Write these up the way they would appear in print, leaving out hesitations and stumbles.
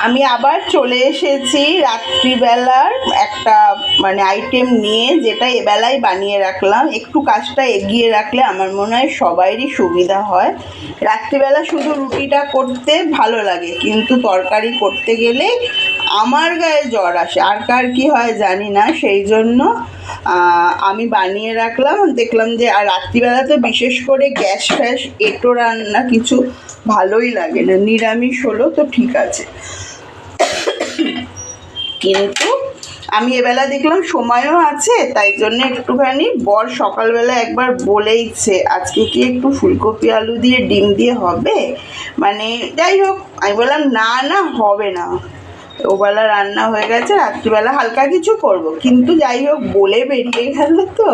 আমি আবার চলে এসেছি রাত্রিবেলার একটা আইটেম নিয়ে, যেটা এবেলায় বানিয়ে রাখলাম। একটু কাজটা এগিয়ে রাখলে আমার মনে হয় সবাইরই সুবিধা হয়। রাত্রিবেলা শুধু রুটিটা করতে ভালো লাগে, কিন্তু তরকারি করতে গেলে আমার গায়ে জ্বর আসে, আর কার কী হয় জানি না। সেই জন্য আমি বানিয়ে রাখলাম। দেখলাম যে আর রাত্রিবেলা তো বিশেষ করে গ্যাস ফ্যাস এঁটো রান্না কিছু ভালোই লাগে না, নিরামিষ হলো তো ঠিক আছে। কিন্তু আমি এবেলা দেখলাম সময়ও আছে, তাই জন্য একটুখানি বর সকালবেলা একবার বলেইছে আজকে কি একটু ফুলকপি আলু দিয়ে ডিম দিয়ে হবে, যাই হোক। আমি বললাম না না হবে না, ওবেলা রান্না হয়ে গেছে, রাত্রিবেলা হালকা কিছু করব। কিন্তু যাই হোক বলে বেরিয়ে গেল তো,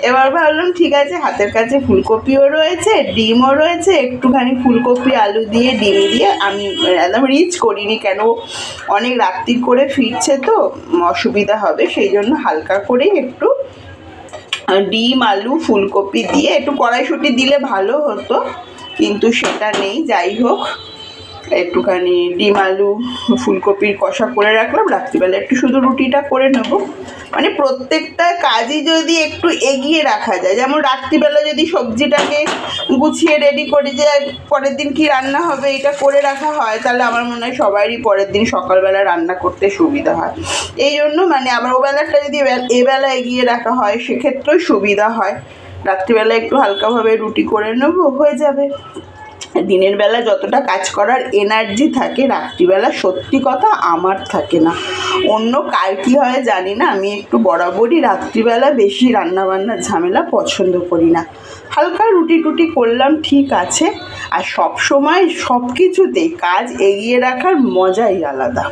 এবার ভাবলাম ঠিক আছে, হাতের কাছে ফুলকপিও রয়েছে, ডিমও রয়েছে, একটুখানি ফুলকপি আলু দিয়ে ডিম দিয়ে, আমি একদম রিচ করিনি, কেন অনেক রাত্রি করে ফিরছে তো অসুবিধা হবে, সেই জন্য হালকা করেই একটু ডিম আলু ফুলকপি দিয়ে, একটু কড়াইশুঁটি দিলে ভালো হতো, কিন্তু সেটা নেই। যাই হোক, একটুখানি ডিম আলু ফুলকপির কষা করে রাখলাম, রাত্রিবেলা একটু শুধু রুটিটা করে নেব। প্রত্যেকটা কাজই যদি একটু এগিয়ে রাখা যায়, যেমন রাত্রিবেলা যদি সবজিটাকে গুছিয়ে রেডি করে যে পরের দিন কি রান্না হবে এটা করে রাখা হয়, তাহলে আমার মনে হয় সবারই পরের দিন সকালবেলা রান্না করতে সুবিধা হয়। এই জন্য আবার ওবেলাটা যদি এবেলা এগিয়ে রাখা হয় সেক্ষেত্রেও সুবিধা হয়। রাত্রিবেলা একটু হালকাভাবে রুটি করে নেব, হয়ে যাবে। দিনের বেলা যতটা কাজ করার এনার্জি থাকে, রাত্রিবেলা সত্যি কথা আমার থাকে না। অন্য কার কী হয় জানি না, আমি একটু বরাবরই রাত্রিবেলা বেশি রান্নাবান্নার ঝামেলা পছন্দ করি না। হালকা রুটি টুটি করলাম ঠিক আছে, আর সব সময় সব কিছুতেই কাজ এগিয়ে রাখার মজাই আলাদা।